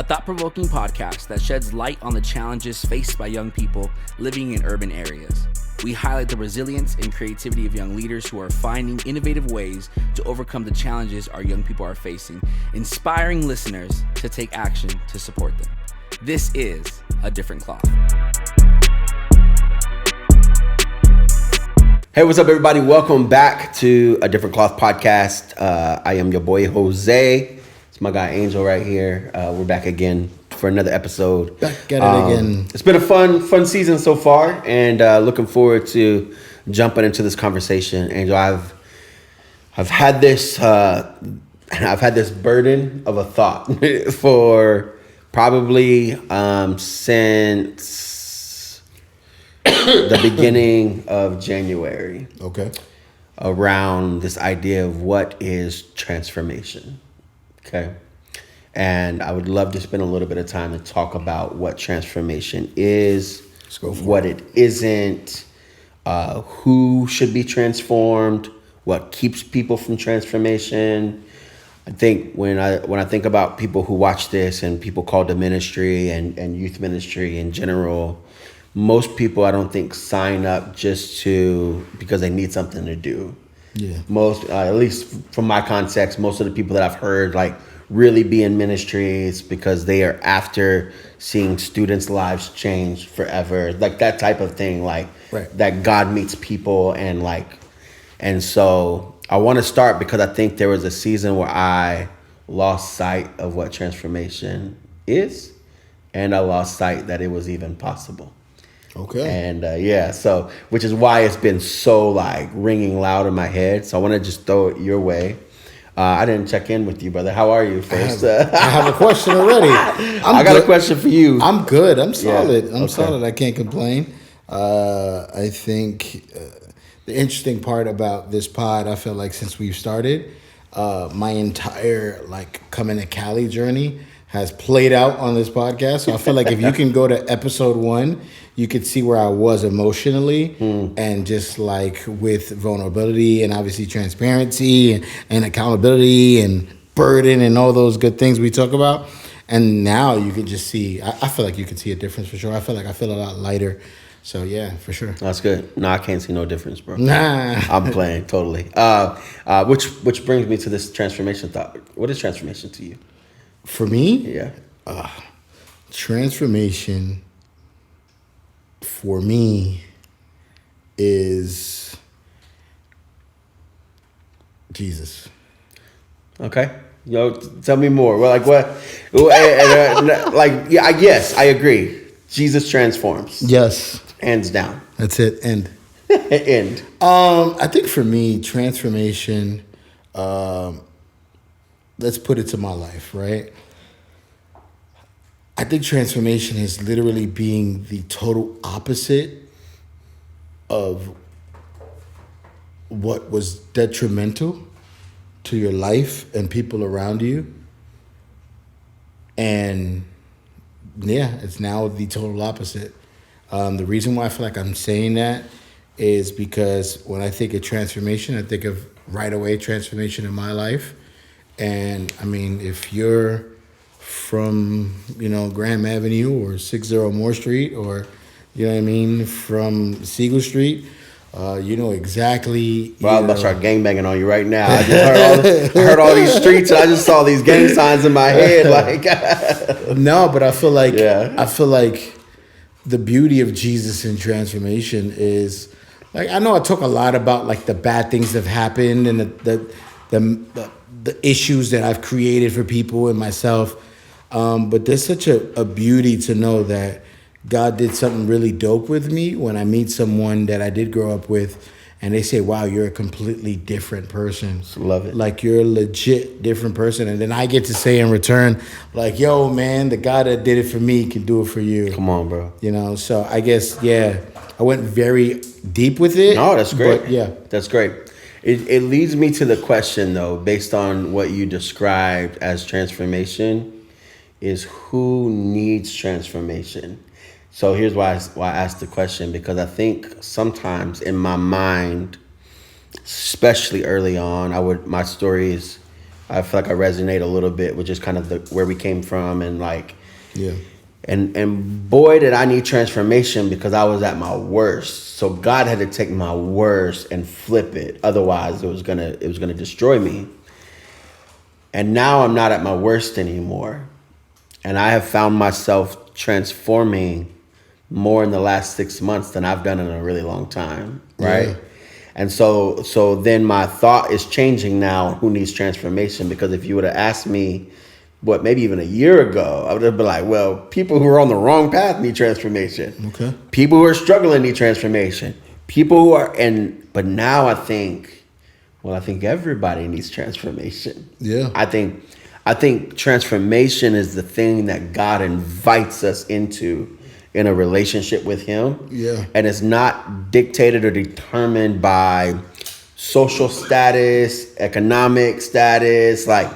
thought-provoking podcast that sheds light on the challenges faced by young people living in urban areas. We highlight the resilience and creativity of young leaders who are finding innovative ways to overcome the challenges our young people are facing, inspiring listeners to take action to support them. This is A Different Cloth. Hey, what's up, everybody? Welcome back to A Different Cloth podcast. I am your boy, Jose. It's my guy, Angel, right here. We're back again for another episode. Back at it again. It's been a fun season so far, and looking forward to jumping into this conversation. Angel, I've had this burden of a thought for probably since the beginning of January. Okay. Around this idea of what is transformation. Okay. And I would love to spend a little bit of time to talk about what transformation is, what it isn't, who should be transformed, what keeps people from transformation. I think when I think about people who watch this and people called to ministry and youth ministry in general, most people I don't think sign up just because they need something to do. Yeah. Most, at least from my context, most of the people that I've heard really be in ministries because they are after seeing students' lives change forever, that type of thing, right. That God meets people and so I want to start because I think there was a season where I lost sight of what transformation is, and I lost sight that it was even possible. Okay. And so which is why it's been so ringing loud in my head. So I want to just throw it your way. I didn't check in with you, brother. How are you first? I have a question already. I got a question for you. I'm good. I'm solid. Yeah. I'm solid. I can't complain. I think the interesting part about this pod, I feel like since we've started, my entire coming to Cali journey has played out on this podcast. So I feel like if you can go to episode 1, you could see where I was emotionally and just with vulnerability and obviously transparency and accountability and burden and all those good things we talk about. And now you can just see, I feel like you can see a difference for sure. I feel a lot lighter. So yeah, for sure. That's good. No, I can't see no difference, bro. Nah. I'm playing totally. Which brings me to this transformation thought. What is transformation to you? For me? Yeah. Transformation for me is Jesus. Okay. Tell me more. Well, what? Yes, I agree. Jesus transforms. Yes. Hands down. That's it. End. End. I think for me, transformation, let's put it to my life, right? I think transformation is literally being the total opposite of what was detrimental to your life and people around you. And yeah, it's now the total opposite. The reason why I feel like I'm saying that is because when I think of transformation, I think of right away transformation in my life. And I mean, if you're from, Graham Avenue or 60 Moore Street or, from Siegel Street, you know exactly. Well, I'm about to start gangbanging on you right now. I just heard all these streets and I just saw these gang signs in my head. No, but I feel like the beauty of Jesus in transformation is I know I talk a lot about the bad things that have happened and the issues that I've created for people and myself. But there's such a beauty to know that God did something really dope with me when I meet someone that I did grow up with and they say, wow, you're a completely different person. Love it. You're a legit different person. And then I get to say in return, yo, man, the God that did it for me can do it for you. Come on, bro. So I guess, yeah, I went very deep with it. No, that's great. But yeah. That's great. It leads me to the question, though, based on what you described as transformation, is who needs transformation? So here's why I asked the question, because I think sometimes in my mind, especially early on, my story is I feel like I resonate a little bit with just kind of where we came from, and like, Yeah. And boy, did I need transformation, because I was at my worst. So God had to take my worst and flip it. Otherwise, it was gonna destroy me. And now I'm not at my worst anymore. And I have found myself transforming more in the last 6 months than I've done in a really long time. Right. Yeah. And so then my thought is changing now. Who needs transformation? Because if you would have asked me, maybe even a year ago, I would have been like, well, people who are on the wrong path need transformation. Okay. People who are struggling need transformation. People who are, but now I think everybody needs transformation. Yeah. I think transformation is the thing that God invites us into in a relationship with Him. Yeah. And it's not dictated or determined by social status, economic status, like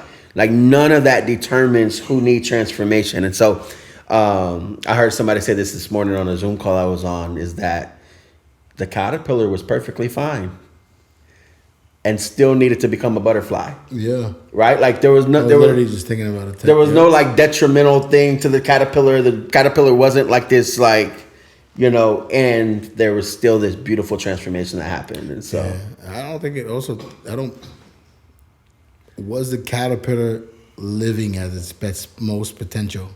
none of that determines who needs transformation. And so I heard somebody say this morning on a Zoom call I was on, is that the caterpillar was perfectly fine and still needed to become a butterfly. Yeah. Right? Like there was no, I was literally just thinking about it. There was no like detrimental thing to the caterpillar. The caterpillar wasn't like this, like, and there was still this beautiful transformation that happened. And so I don't think was the caterpillar living at its most potential?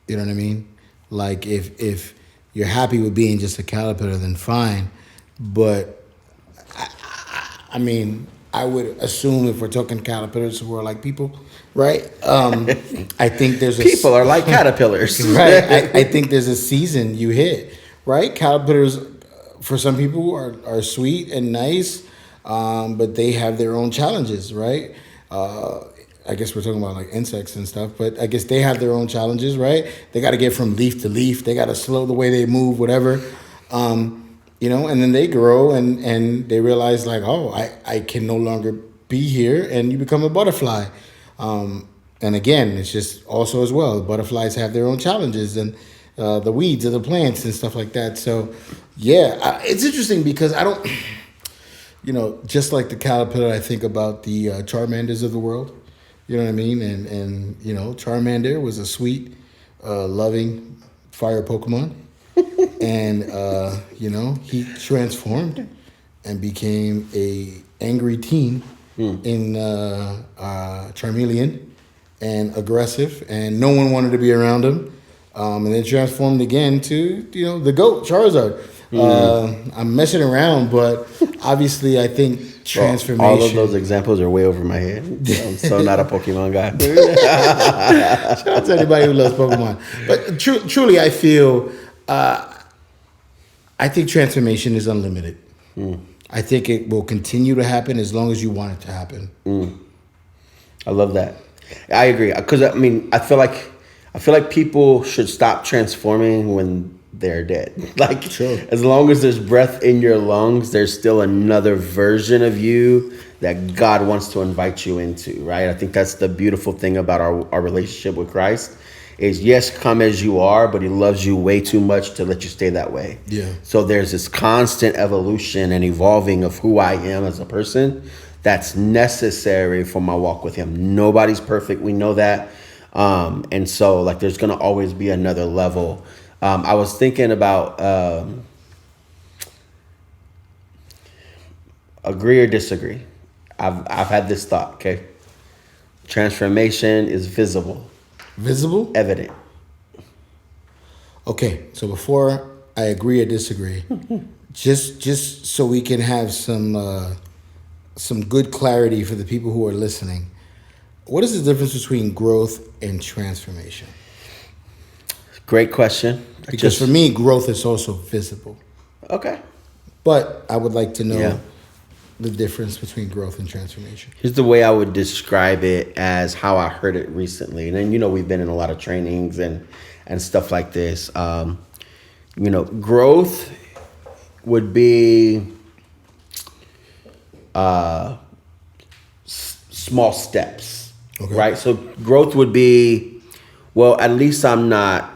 You know what I mean? Like if you're happy with being just a caterpillar, then fine. But I mean, I would assume if we're talking caterpillars who are like people, right? I think there's people are like caterpillars, right? I think there's a season you hit, right? Caterpillars, for some people, are sweet and nice, but they have their own challenges, right? I guess we're talking about like insects and stuff, but I guess they have their own challenges, right? They got to get from leaf to leaf. They got to slow the way they move, whatever. And then they grow and they realize like, oh, I can no longer be here, and you become a butterfly. And again, it's just also as well, butterflies have their own challenges, and the weeds of the plants and stuff like that. So yeah, it's interesting because I don't, just like the caterpillar, I think about the Charmanders of the world. You know what I mean? And Charmander was a sweet, loving fire Pokemon. And, he transformed and became a angry teen in Charmeleon, and aggressive, and no one wanted to be around him. And then transformed again to, the GOAT, Charizard. I'm messing around, but obviously I think transformation. All of those examples are way over my head. I'm so not a Pokemon guy. Shout out to anybody who loves Pokemon. But truly, I feel... I think transformation is unlimited. I think it will continue to happen as long as you want it to happen. I love that. I agree, because I feel like people should stop transforming when they're dead. Like, sure. As long as there's breath in your lungs, there's still another version of you that God wants to invite you into. Right? I think that's the beautiful thing about our relationship with Christ. Is yes, come as you are, but He loves you way too much to let you stay that way. Yeah. So there's this constant evolution and evolving of who I am as a person that's necessary for my walk with Him. Nobody's perfect. We know that. And so like there's going to always be another level. I was thinking about agree or disagree. I've had this thought, okay? Transformation is visible. Visible? Evident. Okay, so before I agree or disagree, just so we can have some good clarity for the people who are listening, what is the difference between growth and transformation? Great question. Because for me, growth is also visible. Okay. But I would like to know the difference between growth and transformation. Here's the way I would describe it as how I heard it recently. And then, we've been in a lot of trainings and stuff like this. Growth would be small steps, right? So growth would be, well, at least I'm not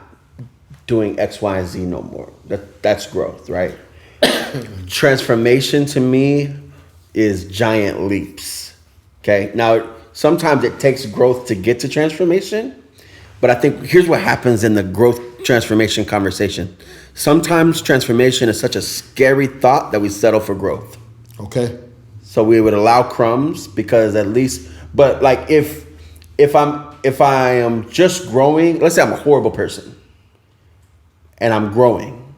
doing X, Y, and Z no more. That's growth, right? Transformation to me is giant leaps. Okay. Now, sometimes it takes growth to get to transformation. But I think here's what happens in the growth transformation conversation. Sometimes transformation is such a scary thought that we settle for growth. Okay. So we would allow crumbs because at least, but like if I am just growing, let's say I'm a horrible person and I'm growing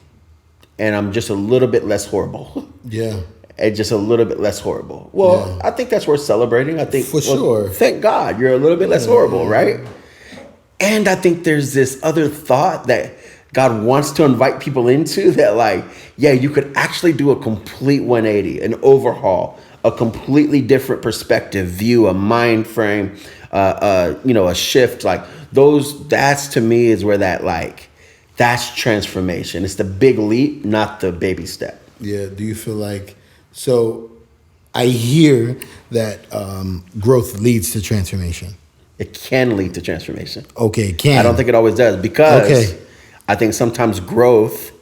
and I'm just a little bit less horrible. Yeah. And just a little bit less horrible. Well, Yeah. I think that's worth celebrating. I think For sure. Thank God you're a little bit less horrible, right? And I think there's this other thought that God wants to invite people into that, like, yeah, you could actually do a complete 180, an overhaul, a completely different perspective, view, a mind frame, a shift. Like that's to me is where that's transformation. It's the big leap, not the baby step. Yeah. Do you feel like, so I hear that growth leads to transformation. It can lead to transformation. Okay, it can. I don't think it always does because I think sometimes growth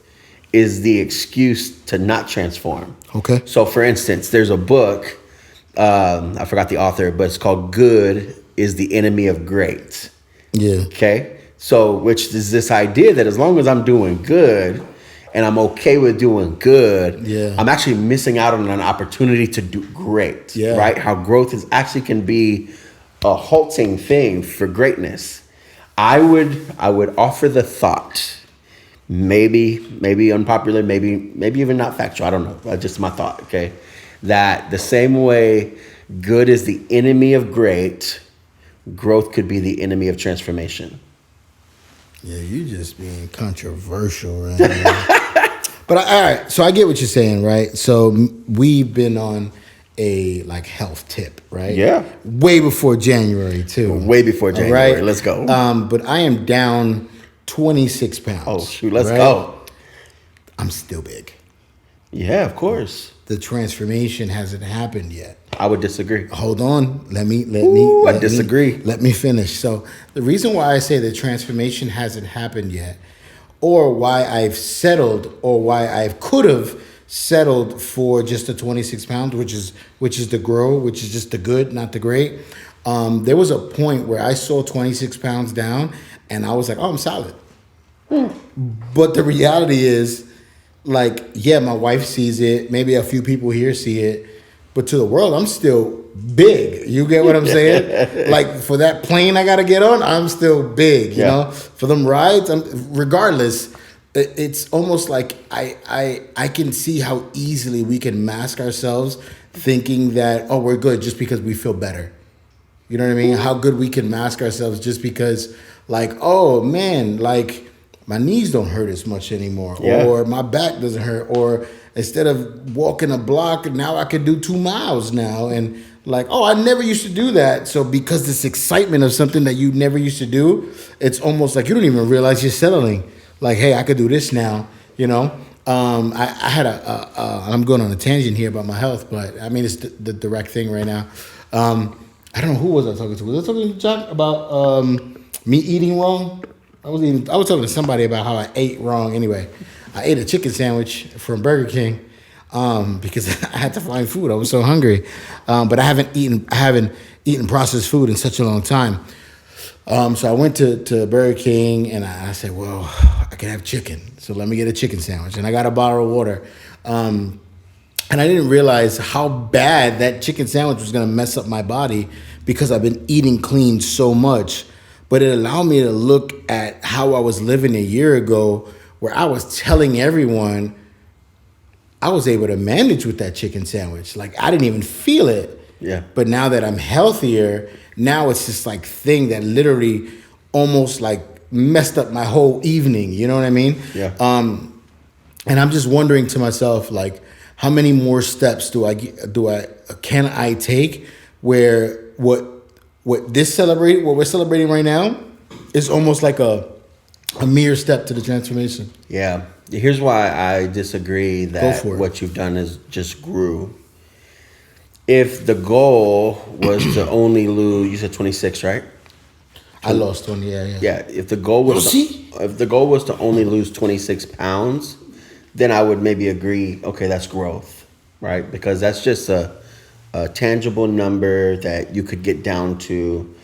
is the excuse to not transform. Okay. So, for instance, there's a book, I forgot the author, but it's called Good is the Enemy of Great. Yeah. Okay? So, which is this idea that as long as I'm doing good and I'm okay with doing good, I'm actually missing out on an opportunity to do great. Yeah. Right? How growth can be a halting thing for greatness. I would offer the thought, maybe unpopular, maybe even not factual, I don't know, just my thought, okay, that the same way good is the enemy of great, growth could be the enemy of transformation. Yeah, you just being controversial right now. But all right, so I get what you're saying, right? So we've been on a health tip, right? Yeah. Way before January too. Way before January. Right? Let's go. But I am down 26 pounds. Oh shoot, let's go. I'm still big. Yeah, of course. The transformation hasn't happened yet. I would disagree. Hold on. Let me I disagree. Let me finish. So the reason why I say the transformation hasn't happened yet, or why I've settled, or why I could have settled for just the 26 pounds, which is the grow, which is just the good, not the great. There was a point where I saw 26 pounds down and I was like, oh, I'm solid. But the reality is, my wife sees it, maybe a few people here see it, but to the world, I'm still big. You get what I'm saying? For that plane I got to get on, I'm still big, you know? For them rides, regardless, it's almost like I can see how easily we can mask ourselves thinking that, oh, we're good just because we feel better. You know what I mean? How good we can mask ourselves just because, oh, man, my knees don't hurt as much anymore. Yeah. Or my back doesn't hurt. Or instead of walking a block, now I can do 2 miles now. And I never used to do that. So because this excitement of something that you never used to do, it's almost like you don't even realize you're settling. Hey, I could do this now, you know? I had I'm going on a tangent here about my health, but I mean, it's the direct thing right now. I don't know, who was I talking to? Was I talking to John about me eating wrong? I was talking to somebody about how I ate wrong. Anyway, I ate a chicken sandwich from Burger King because I had to find food. I was so hungry. But I haven't eaten processed food in such a long time. So I went to Burger King and I said, well, I can have chicken. So let me get a chicken sandwich. And I got a bottle of water. And I didn't realize how bad that chicken sandwich was going to mess up my body because I've been eating clean so much. But it allowed me to look at how I was living a year ago, where I was telling everyone I was able to manage with that chicken sandwich. I didn't even feel it. Yeah. But now that I'm healthier, now it's this thing that literally almost messed up my whole evening. You know what I mean? Yeah. And I'm just wondering to myself, how many more steps can I take where what we're celebrating right now is almost like a mere step to the transformation. Yeah. Here's why I disagree that what you've done is just grew. If the goal was to only lose, you said 26, right? I lost 20, yeah. Yeah, if the goal was to only lose 26 pounds, then I would maybe agree, okay, that's growth, right? Because that's just a a tangible number that you could get down to.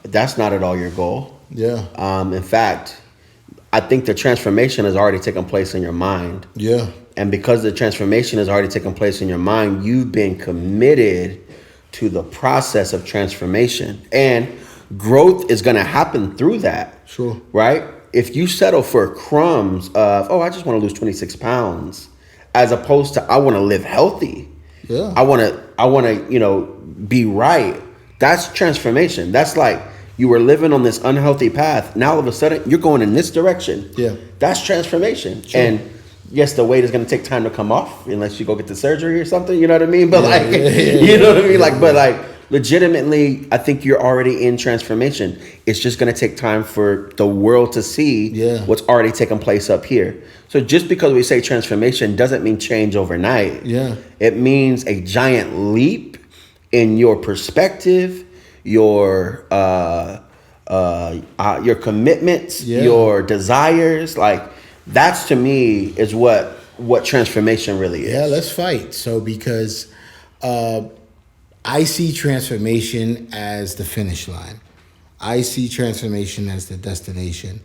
That's not at all your goal. Yeah. In fact, I think the transformation has already taken place in your mind. Yeah. And because the transformation has already taken place in your mind, you've been committed to the process of transformation. And growth is going to happen through that. Sure. Right? If you settle for crumbs of, I just want to lose 26 pounds, as opposed to, I want to live healthy. Yeah. I want to, be right. That's transformation. That's like you were living on this unhealthy path. Now all of a sudden you're going in this direction. Yeah. That's transformation. Sure. And yes, the weight is going to take time to come off unless you go get the surgery or something. You know what I mean? But you know what I mean? But legitimately, I think you're already in transformation. It's just going to take time for the world to see what's already taken place up here. So just because we say transformation doesn't mean change overnight. Yeah. It means a giant leap in your perspective, your commitments, your desires. Like, that's to me is what transformation really is. Yeah, let's fight. So because I see transformation as the finish line. I see transformation as the destination.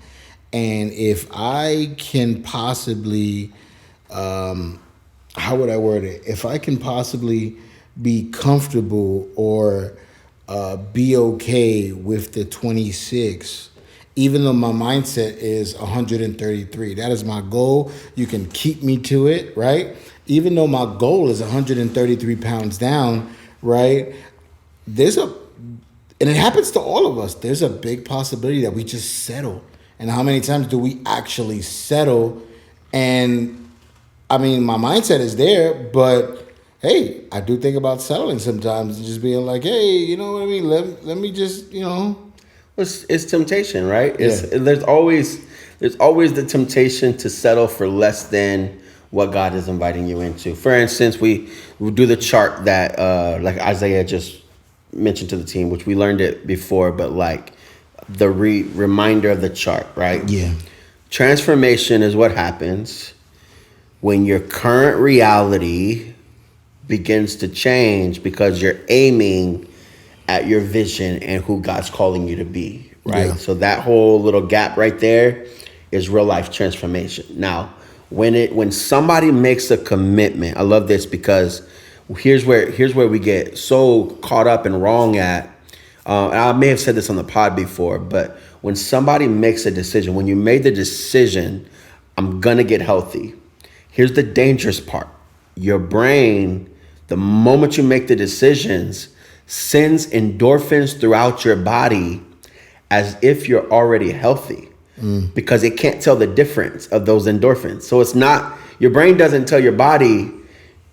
And if I can possibly, how would I word it? If I can possibly be comfortable or be okay with the 26, even though my mindset is 133, that is my goal. You can keep me to it, right? Even though my goal is 133 pounds down, right? And it happens to all of us. There's a big possibility that we just settle. And how many times do we actually settle? And I mean, my mindset is there, but hey, I do think about settling sometimes and just being like, hey, you know what I mean? Let me just, It's temptation, right? There's always the temptation to settle for less than what God is inviting you into. For instance, we do the chart that like Isaiah just mentioned to the team, which we learned it before, but like the reminder of the chart, right? Yeah. Transformation is what happens when your current reality begins to change because you're aiming at your vision and who God's calling you to be, right? Yeah. So that whole little gap right there is real life transformation. Now, when somebody makes a commitment, I love this because here's where we get so caught up and wrong at. And I may have said this on the pod before, but when somebody makes a decision, when you made the decision, I'm gonna get healthy. Here's the dangerous part. Your brain, the moment you make the decisions, sends endorphins throughout your body as if you're already healthy. Because it can't tell the difference of those endorphins. So it's not, your brain doesn't tell your body,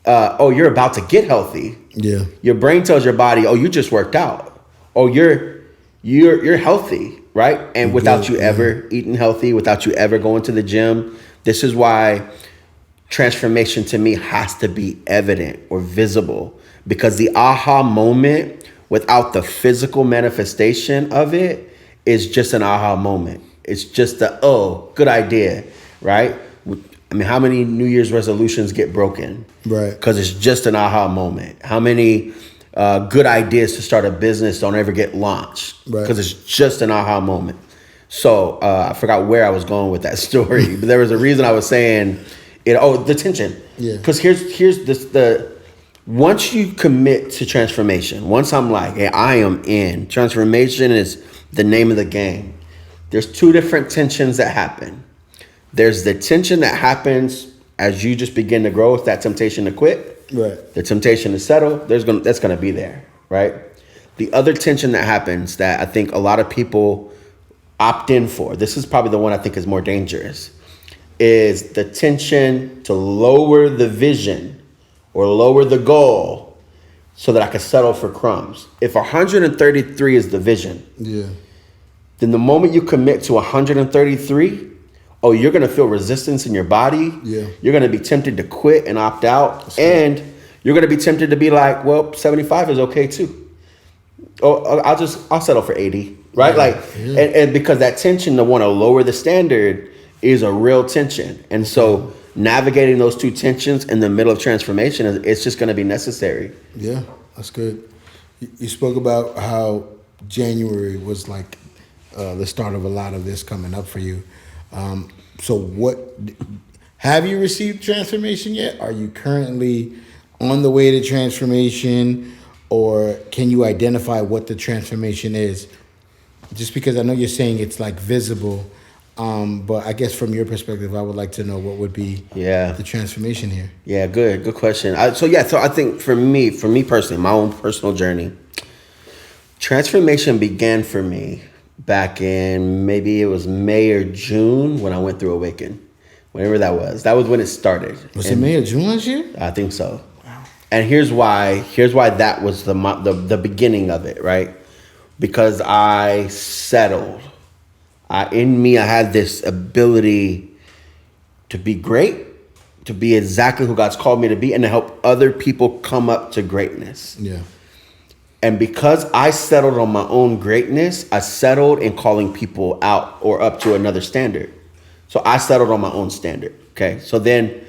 you're about to get healthy. Yeah. Your brain tells your body, you just worked out. You're healthy, right? And without you ever eating healthy, without you ever going to the gym. This is why transformation to me has to be evident or visible, because the aha moment without the physical manifestation of it is just an aha moment. It's just good idea, right? I mean, how many New Year's resolutions get broken? Right. Because it's just an aha moment. How many good ideas to start a business don't ever get launched? Right. Because it's just an aha moment. So I forgot where I was going with that story, but there was a reason I was saying it. The tension. Yeah. Because here's this, once you commit to transformation, once I'm like, hey, I am in. Transformation is the name of the game. There's two different tensions that happen. There's the tension that happens as you just begin to grow. It's that temptation to quit. Right. The temptation to settle. That's going to be there, right? The other tension that happens that I think a lot of people opt in for, this is probably the one I think is more dangerous, is the tension to lower the vision or lower the goal so that I can settle for crumbs. If 133 is the vision, then the moment you commit to 133, you're going to feel resistance in your body. Yeah. You're going to be tempted to quit and opt out. And you're going to be tempted to be like, 75 is okay too. I'll settle for 80, right? And because that tension to want to lower the standard is a real tension. And so navigating those two tensions in the middle of transformation, it's just going to be necessary. Yeah. That's good. You spoke about how January was like the start of a lot of this coming up for you. So, what have you received transformation yet? Are you currently on the way to transformation, or can you identify what the transformation is? Just because I know you're saying it's like visible, but I guess from your perspective, I would like to know what would be the transformation here. Yeah, good question. So I think for me personally, my own personal journey, transformation began for me back in maybe it was May or June when I went through Awaken, whenever that was. That was when it started. Was it May or June last year? I think so. Wow. And here's why that was the beginning of it, right? Because I settled. In me, I had this ability to be great, to be exactly who God's called me to be, and to help other people come up to greatness. Yeah. And because I settled on my own greatness, I settled in calling people out or up to another standard. So I settled on my own standard. Okay. So then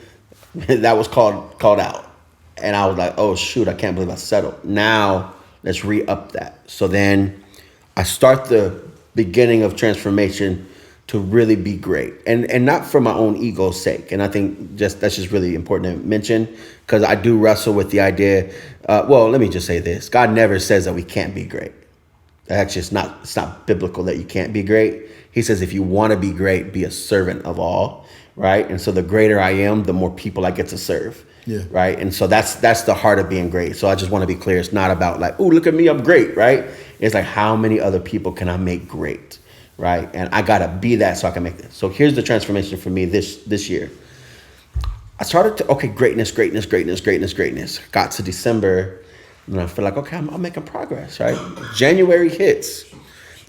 that was called out. And I was like, oh shoot, I can't believe I settled. Now let's re-up that. So then I start the beginning of transformation to really be great, and not for my own ego's sake. And I think that's just really important to mention, because I do wrestle with the idea. Well, let me just say this: God never says that we can't be great. That's just not. It's not biblical that you can't be great. He says if you want to be great, be a servant of all, right? And so the greater I am, the more people I get to serve. Yeah. Right. And so that's the heart of being great. So I just want to be clear. It's not about like, oh, look at me, I'm great. Right. It's like, how many other people can I make great? Right. And I got to be that so I can make this. So here's the transformation for me this year. I started to, greatness. Got to December and I feel like, okay, I'm making progress. Right. January hits.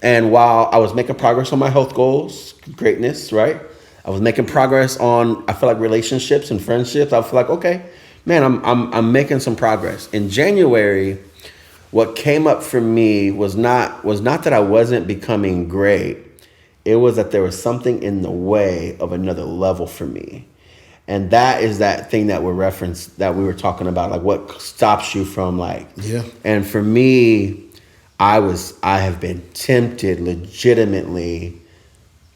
And while I was making progress on my health goals, greatness, right? I was making progress on, I feel like, relationships and friendships. I feel like, okay, man, I'm making some progress. In January, what came up for me was not that I wasn't becoming great. It was that there was something in the way of another level for me. And that is that thing that we were talking about, like what stops you from like, yeah. And for me, I have been tempted legitimately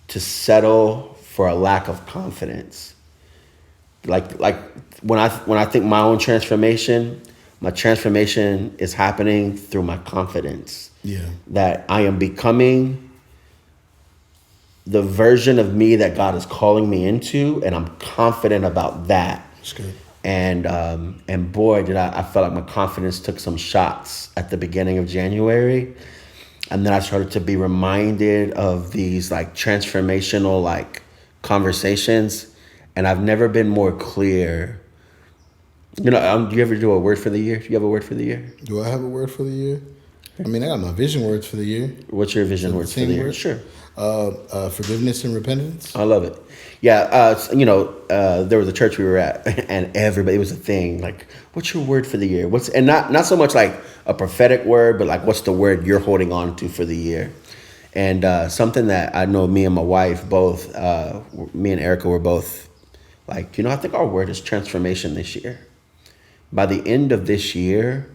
to settle for a lack of confidence. Like when I think my own transformation, my transformation is happening through my confidence. Yeah. That I am becoming the version of me that God is calling me into, and I'm confident about that. That's good. And boy, did I felt like my confidence took some shots at the beginning of January. And then I started to be reminded of these like transformational like conversations, and I've never been more clear. You know, do you ever do a word for the year? Do you have a word for the year? Do I have a word for the year? I mean, I got my vision words for the year. What's your vision words for the year? Word? Sure. Forgiveness and repentance. I love it. Yeah. There was a church we were at, and everybody, it was a thing. Like, what's your word for the year? And not so much like a prophetic word, but like, what's the word you're holding on to for the year? And something that I know me and my wife both, me and Erica were both like, I think our word is transformation this year. By the end of this year,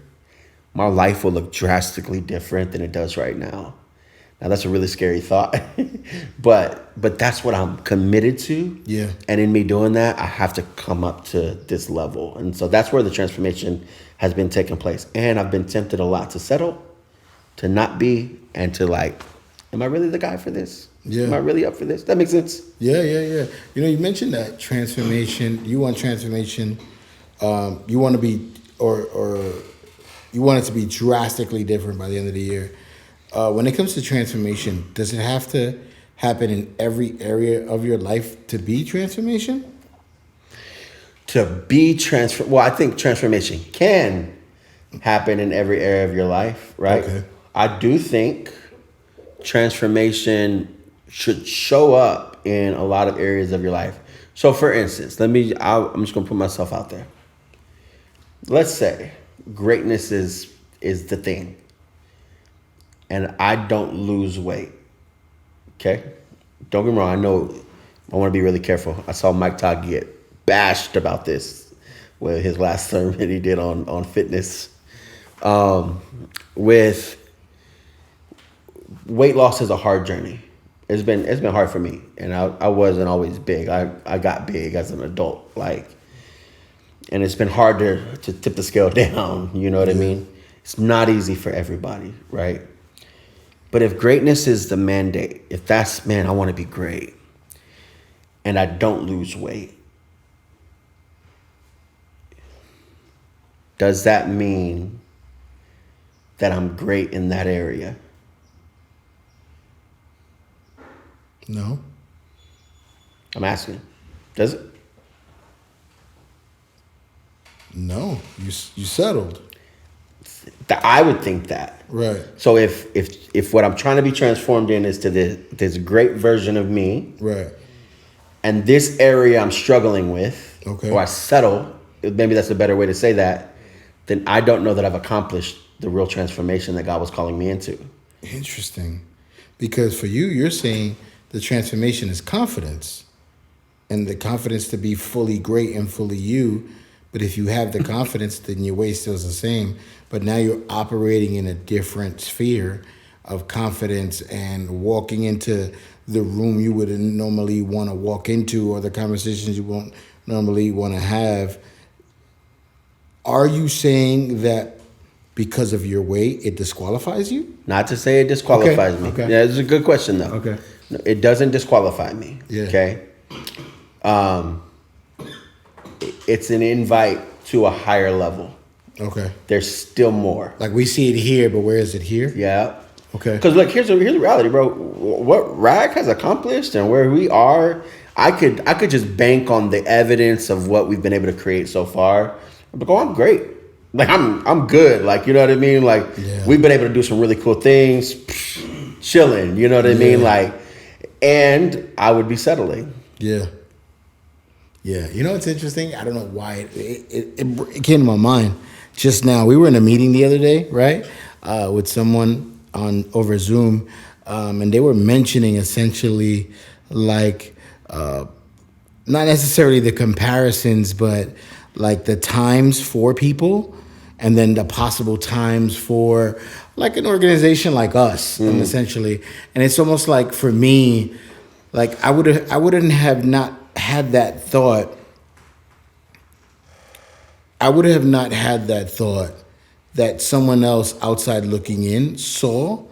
my life will look drastically different than it does right now. Now, that's a really scary thought, but that's what I'm committed to. Yeah. And in me doing that, I have to come up to this level. And so that's where the transformation has been taking place. And I've been tempted a lot to settle, to not be, and to like, am I really the guy for this? Yeah. Am I really up for this? That makes sense? Yeah. You mentioned that transformation. You want transformation. You want to be, or you want it to be drastically different by the end of the year. When it comes to transformation, does it have to happen in every area of your life to be transformation? Well, I think transformation can happen in every area of your life, right? Okay. I do think transformation should show up in a lot of areas of your life. So, for instance, I'm just going to put myself out there. Let's say greatness is the thing, and I don't lose weight. Okay? Don't get me wrong. I know I want to be really careful. I saw Mike Todd get bashed about this with his last sermon he did on fitness. With weight loss is a hard journey. It's been hard for me, and I wasn't always big. I got big as an adult, and it's been hard to tip the scale down. You know what I mean? It's not easy for everybody, right? But if greatness is the mandate, if that's, man, I want to be great, and I don't lose weight, does that mean that I'm great in that area? No. I'm asking. Does it? No. You settled. I would think that. Right. So if what I'm trying to be transformed in is to this great version of me, right, and this area I'm struggling with, okay, or I settle, maybe that's a better way to say that, then I don't know that I've accomplished the real transformation that God was calling me into. Interesting. Because for you, you're saying the transformation is confidence, and the confidence to be fully great and fully you. But if you have the confidence, then your weight still is the same. But now you're operating in a different sphere of confidence and walking into the room you wouldn't normally want to walk into, or the conversations you won't normally want to have. Are you saying that because of your weight, it disqualifies you? Not to say it disqualifies me. Okay. Yeah, it's a good question, though. Okay. No, it doesn't disqualify me. Yeah. Okay. It's an invite to a higher level. Okay. There's still more. Like we see it here, but where is it here? Yeah. Okay. Because look, here's the reality, bro. What RAG has accomplished and where we are, I could just bank on the evidence of what we've been able to create so far. I'm like, oh, I'm great. Like I'm good. Like, you know what I mean? Like, we've been able to do some really cool things, chilling. You know what I mean? Like, and I would be settling. Yeah. Yeah. You know what's interesting? I don't know why it came to my mind just now. We were in a meeting the other day, right? With someone over Zoom, and they were mentioning essentially like not necessarily the comparisons, but like the times for people, and then the possible times for like an organization like us, and essentially. And it's almost like for me, like I wouldn't have not had that thought. I would have not had that thought that someone else outside looking in saw.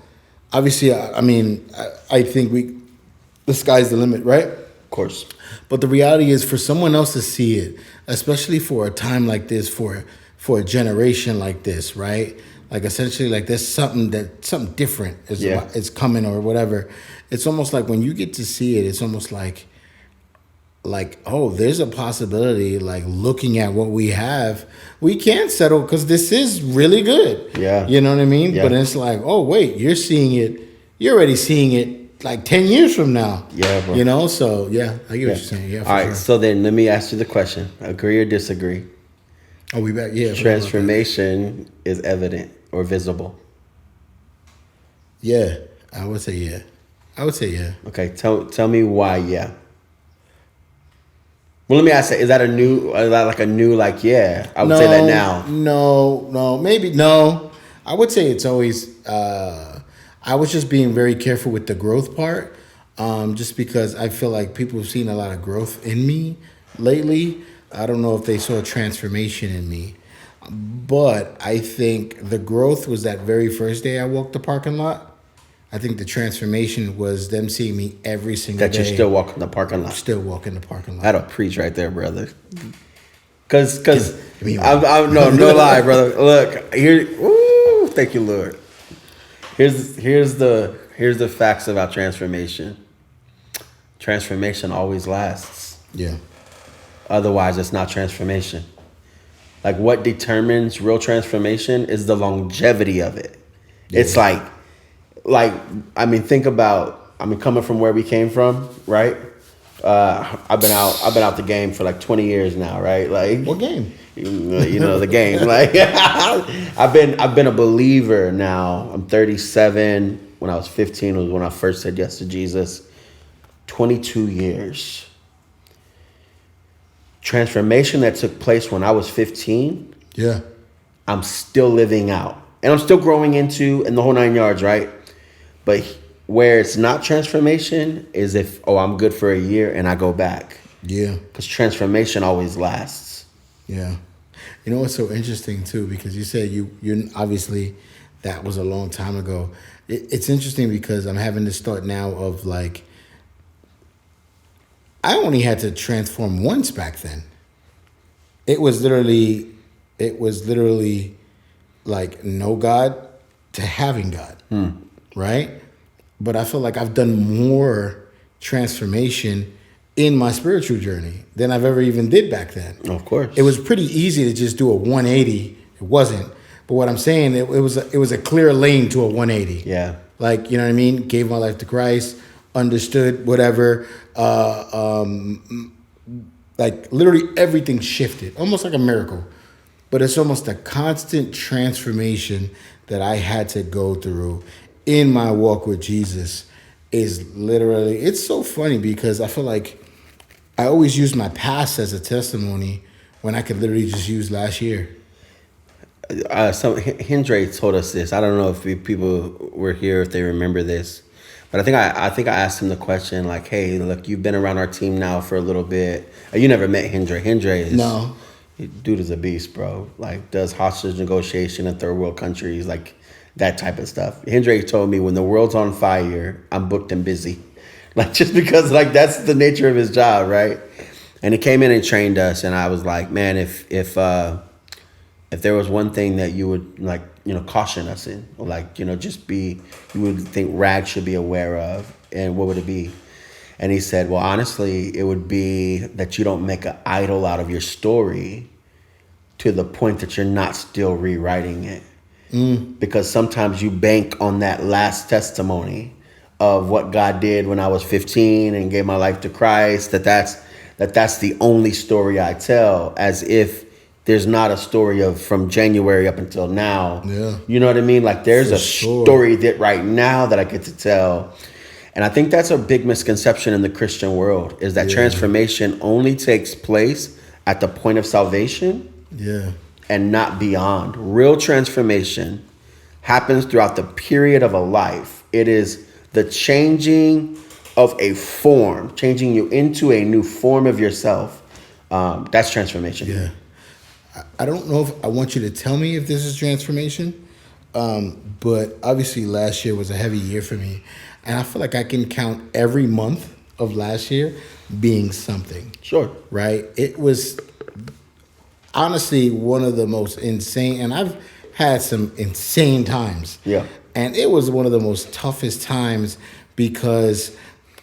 Obviously, I mean, I think the sky's the limit, right? Of course. But the reality is for someone else to see it, especially for a time like this, for a generation like this, right? Like essentially like there's something different is coming or whatever. It's almost like when you get to see it, it's almost like, oh, there's a possibility, like looking at what we have, we can settle because this is really good. Yeah. You know what I mean? Yeah. But it's like, oh, wait, you're already seeing it like 10 years from now. Yeah, bro. You know? So, yeah, I get what you're saying. Yeah, for All right, sure. so then let me ask you the question. Agree or disagree? Oh, we back? Yeah. Transformation is evident or visible. Yeah, I would say yeah. Okay, tell me why yeah. Well, let me ask you, is that a new yeah? I would say that now. No, maybe no. I would say it's always, I was just being very careful with the growth part, just because I feel like people have seen a lot of growth in me lately. I don't know if they saw a transformation in me, but I think the growth was that very first day I walked the parking lot. I think the transformation was them seeing me every single day. That you're still walking the parking lot. Still walking the parking lot. That'll preach right there, brother. Cause I'm no lie, brother. Look here. Woo, thank you, Lord. Here's the facts about transformation. Transformation always lasts. Yeah. Otherwise, it's not transformation. Like what determines real transformation is the longevity of it. Yeah. It's like I mean, think about coming from where we came from, right? I've been out the game for like 20 years now, right? Like what game? You know the game. Like I've been a believer now. I'm 37. When I was 15 was when I first said yes to Jesus. 22 years. Transformation that took place when I was 15. Yeah. I'm still living out. And I'm still growing into, and the whole 9 yards, right? But where it's not transformation is if, I'm good for a year and I go back. Yeah. Because transformation always lasts. Yeah. You know what's so interesting, too, because you said you obviously that was a long time ago. It's interesting because I'm having this thought now of like, I only had to transform once back then. It was literally like no God to having God, right? But I feel like I've done more transformation in my spiritual journey than I've ever even did back then. Of course. It was pretty easy to just do a 180. It wasn't. But what I'm saying, it was a clear lane to a 180. Yeah. Like, you know what I mean? Gave my life to Christ, understood whatever. Like literally everything shifted, almost like a miracle. But it's almost a constant transformation that I had to go through in my walk with Jesus. Is literally, it's so funny because I feel like I always use my past as a testimony when I could literally just use last year. Hendry told us this. I don't know if people were here, if they remember this, but I think I asked him the question like, "Hey, look, you've been around our team now for a little bit. You never met Hendry. Hendry is No. Dude is a beast, bro. Like does hostage negotiation in third world countries, like that type of stuff. Hendry told me when the world's on fire, I'm booked and busy, like just because like that's the nature of his job, right? And he came in and trained us, and I was like, man, if there was one thing that you would like, caution us in, or like, you would think RAG should be aware of, and what would it be? And he said, well, honestly, it would be that you don't make an idol out of your story to the point that you're not still rewriting it. Because sometimes you bank on that last testimony of what God did when I was 15 and gave my life to Christ, that's the only story I tell, as if there's not a story of from January up until now. Yeah. You know what I mean? Like there's a sure. story that right now that I get to tell. And I think that's a big misconception in the Christian world, is that transformation only takes place at the point of salvation. Yeah. And not beyond. Real transformation happens throughout the period of a life. It is the changing of a form, changing you into a new form of yourself. That's transformation. Yeah. I don't know if I want you to tell me if this is transformation, but obviously last year was a heavy year for me. And I feel like I can count every month of last year being something. Sure. Right? It was honestly one of the most insane, and I've had some insane times. Yeah. And it was one of the most toughest times because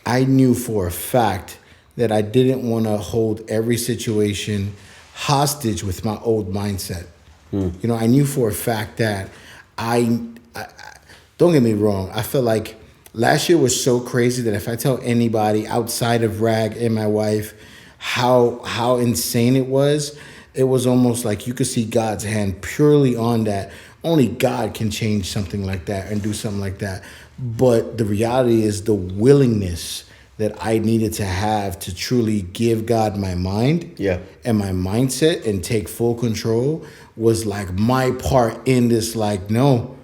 I knew for a fact that I didn't want to hold every situation hostage with my old mindset. I knew for a fact that I don't get me wrong, I feel like last year was so crazy that if I tell anybody outside of Rag and my wife how insane it was almost like you could see God's hand purely on that. Only God can change something like that and do something like that. But the reality is the willingness that I needed to have to truly give God my mind and my mindset and take full control was like my part in this. Like, no,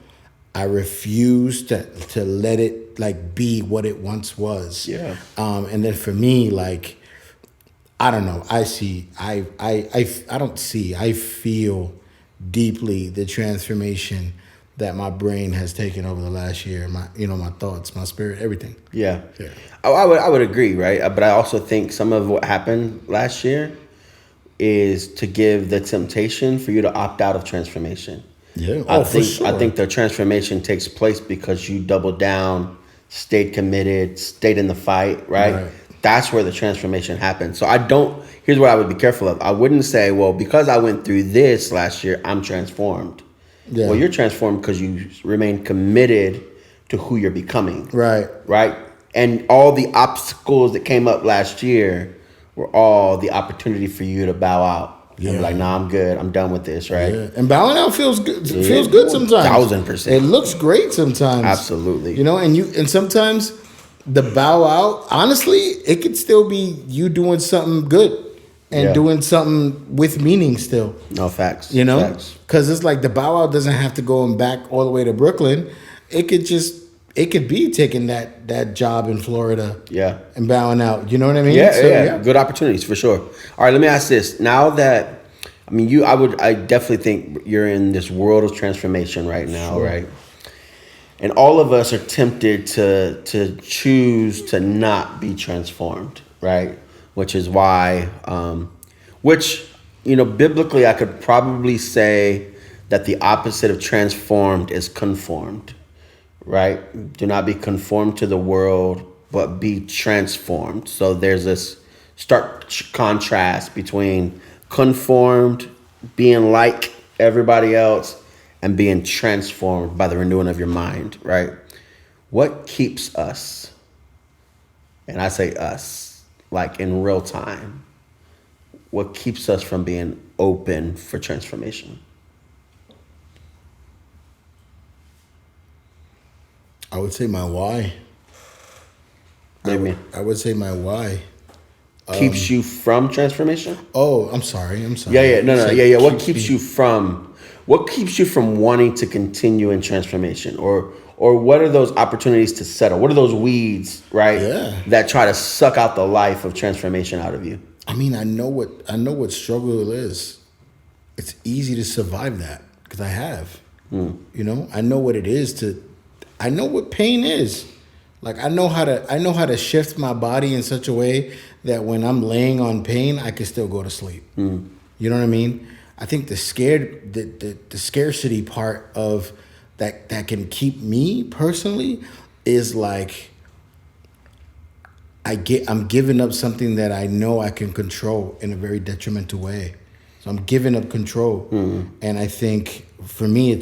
I refuse to let it like be what it once was. Yeah. And then for me, like, I don't know. I feel deeply the transformation that my brain has taken over the last year. My thoughts, my spirit, everything. Yeah. I would agree, right? But I also think some of what happened last year is to give the temptation for you to opt out of transformation. Yeah. For sure. I think the transformation takes place because you doubled down, stayed committed, stayed in the fight, right? That's where the transformation happens. So here's what I would be careful of. I wouldn't say, well, because I went through this last year, I'm transformed. Yeah. Well, you're transformed because you remain committed to who you're becoming. Right. And all the obstacles that came up last year were all the opportunity for you to bow out. Yeah. And be like, nah, I'm good. I'm done with this, right? Yeah. And bowing out feels good. It feels good sometimes. 1,000%. It looks great sometimes. Absolutely. And sometimes the bow out, honestly, it could still be you doing something good. and doing something with meaning still. No, facts. You know, Facts. because it's like the Bow Wow doesn't have to go and back all the way to Brooklyn. It could be taking that job in Florida. Yeah. And bowing out. You know what I mean? Yeah, So, yeah. Good opportunities for sure. All right, let me ask this. Now that, I mean, I definitely think you're in this world of transformation right now, Sure. right? And all of us are tempted to choose to not be transformed, right? Which is why, biblically, I could probably say that the opposite of transformed is conformed, right? Do not be conformed to the world, but be transformed. So there's this stark contrast between conformed, being like everybody else, and being transformed by the renewing of your mind, right? What keeps us, and I say us, like in real time, what keeps us from being open for transformation? I would say my why. What do you mean? I would say my why. Keeps you from transformation? Oh, I'm sorry. Yeah. No. So Yeah. What keeps you from wanting to continue in transformation, or what are those opportunities to settle? What are those weeds, right? Yeah. That try to suck out the life of transformation out of you. I mean, I know what struggle is. It's easy to survive that because I have. You know, I know what it is I know what pain is. Like I know how to shift my body in such a way that when I'm laying on pain, I can still go to sleep. You know what I mean? I think the scarcity part of that can keep me personally is like I'm giving up something that I know I can control in a very detrimental way. So I'm giving up control. And I think for me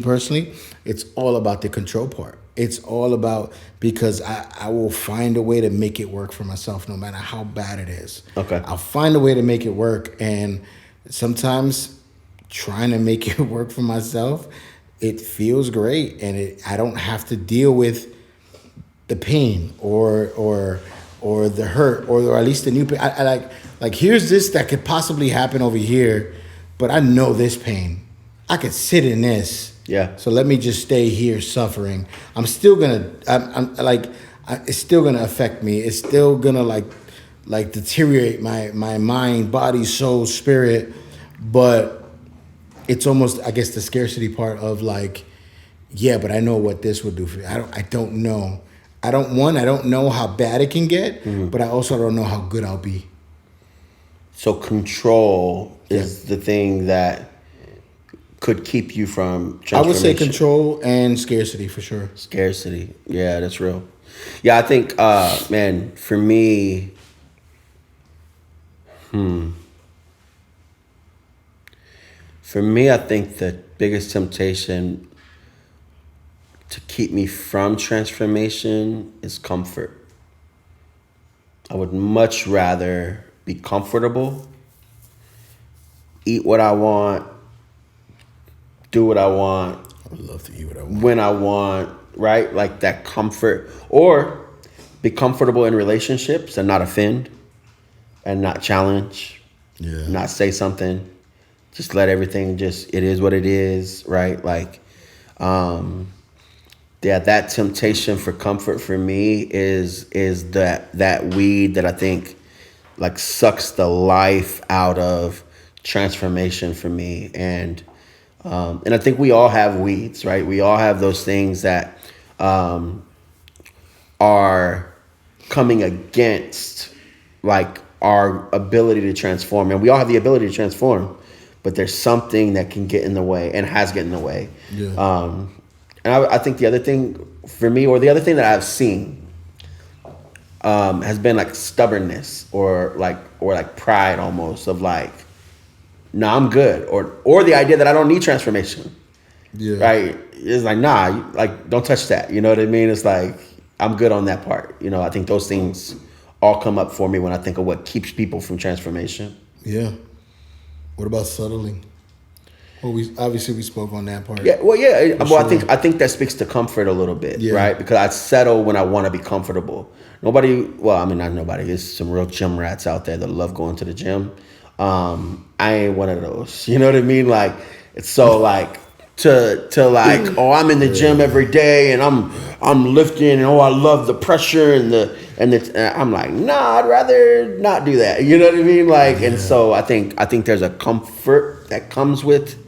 personally, it's all about the control part. It's all about, because I will find a way to make it work for myself no matter how bad it is. Okay. I'll find a way to make it work. And sometimes trying to make it work for myself, it feels great. And I don't have to deal with the pain or the hurt or at least the new pain. I like here's this that could possibly happen over here, but I know this pain. I could sit in this. Yeah. So let me just stay here suffering. I'm still gonna. It's still gonna affect me. It's still gonna like deteriorate my mind, body, soul, spirit. But it's almost, I guess, the scarcity part of like, yeah, but I know what this would do for you. I don't know. I don't know how bad it can get, but I also don't know how good I'll be. So control is the thing that could keep you from transformation. I would say control and scarcity for sure. Scarcity. Yeah, that's real. Yeah, I think, man, for me, I think the biggest temptation to keep me from transformation is comfort. I would much rather be comfortable, eat what I want, do what I want. I would love to eat what I want. When I want, right? Like that comfort. Or be comfortable in relationships and not offend and not challenge, not say something. Just let everything it is what it is, right? Like, that temptation for comfort for me is that weed that I think like sucks the life out of transformation for me. And I think we all have weeds, right? We all have those things that are coming against like our ability to transform. And we all have the ability to transform, but there's something that can get in the way and has get in the way. Yeah. And I think the other thing for me, or the other thing that I've seen, has been like stubbornness or like pride almost of like, no, I'm good, or the idea that I don't need transformation. Yeah. Right? It's like, nah, like don't touch that. You know what I mean? It's like I'm good on that part. You know, I think those things all come up for me when I think of what keeps people from transformation. Yeah. What about settling? Well, we spoke on that part. Yeah, well, yeah. For Well, sure. I think that speaks to comfort a little bit, Yeah. right? Because I settle when I want to be comfortable, Well, I mean, not nobody. There's some real gym rats out there that love going to the gym. I ain't one of those. You know what I mean? Like, it's so like to like, oh, I'm in the gym every day and I'm lifting and oh, I love the pressure and I'm like, nah, I'd rather not do that. You know what I mean? Like, and so I think there's a comfort that comes with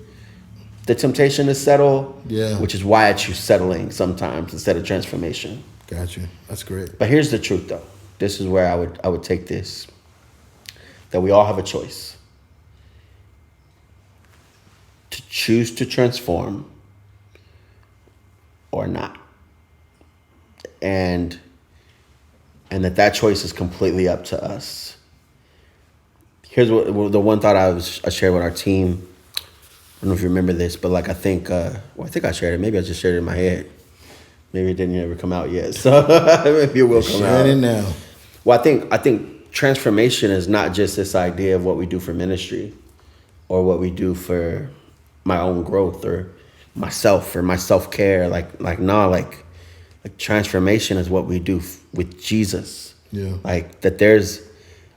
the temptation to settle. Yeah. Which is why I choose settling sometimes instead of transformation. Gotcha. That's great. But here's the truth, though. This is where I would take this. That we all have a choice to choose to transform or not, and that choice is completely up to us. Here's what the one thought I shared with our team. I don't know if you remember this, but like I think I shared it. Maybe I just shared it in my head. Maybe it didn't ever come out yet, so maybe it will come out. Share it now. Well, I think transformation is not just this idea of what we do for ministry, or what we do for my own growth, or myself, or my self-care. Like transformation is what we do with Jesus. Yeah. Like that, there's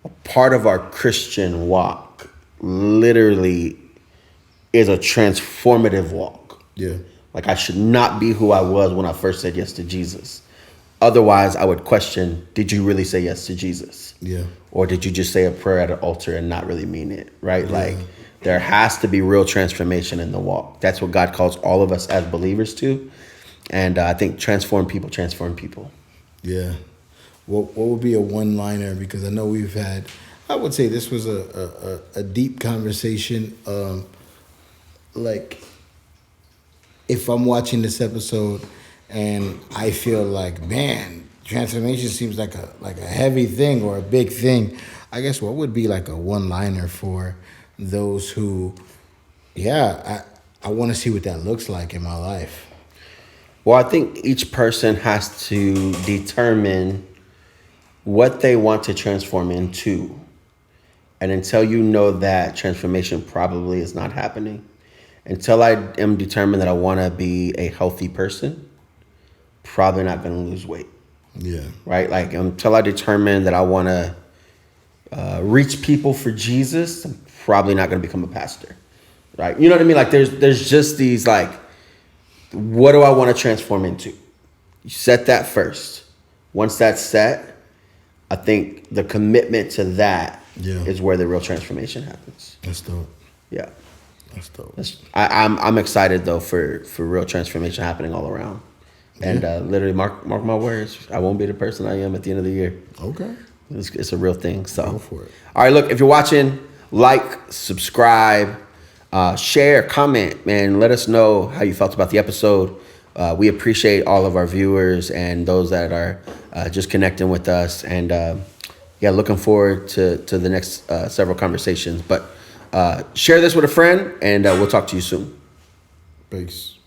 a part of our Christian walk, literally, is a transformative walk. Yeah. Like I should not be who I was when I first said yes to Jesus. Otherwise, I would question, did you really say yes to Jesus? Yeah. Or did you just say a prayer at an altar and not really mean it, right? Yeah. Like there has to be real transformation in the walk. That's what God calls all of us as believers to. And I think transform people. Yeah. What would be a one-liner? Because I know we've had, I would say this was a deep conversation. Like, if I'm watching this episode and I feel like, man, transformation seems like a heavy thing or a big thing, I guess what would be like a one-liner for those who, I want to see what that looks like in my life? Well, I think each person has to determine what they want to transform into. And until you know that, transformation probably is not happening. Until I am determined that I want to be a healthy person, probably not going to lose weight. Yeah. Right? Like until I determine that I want to reach people for Jesus, I'm probably not going to become a pastor. Right? You know what I mean? Like there's just these like, what do I want to transform into? You set that first. Once that's set, I think the commitment to that is where the real transformation happens. That's dope. Yeah. That's dope. I'm excited though for real transformation happening all around, and literally mark my words, I won't be the person I am at the end of the year. Okay, it's a real thing. So go for it. All right, look, if you're watching, like, subscribe, share, comment, man. Let us know how you felt about the episode. We appreciate all of our viewers and those that are just connecting with us, and looking forward to the next several conversations. But share this with a friend, and we'll talk to you soon. Peace.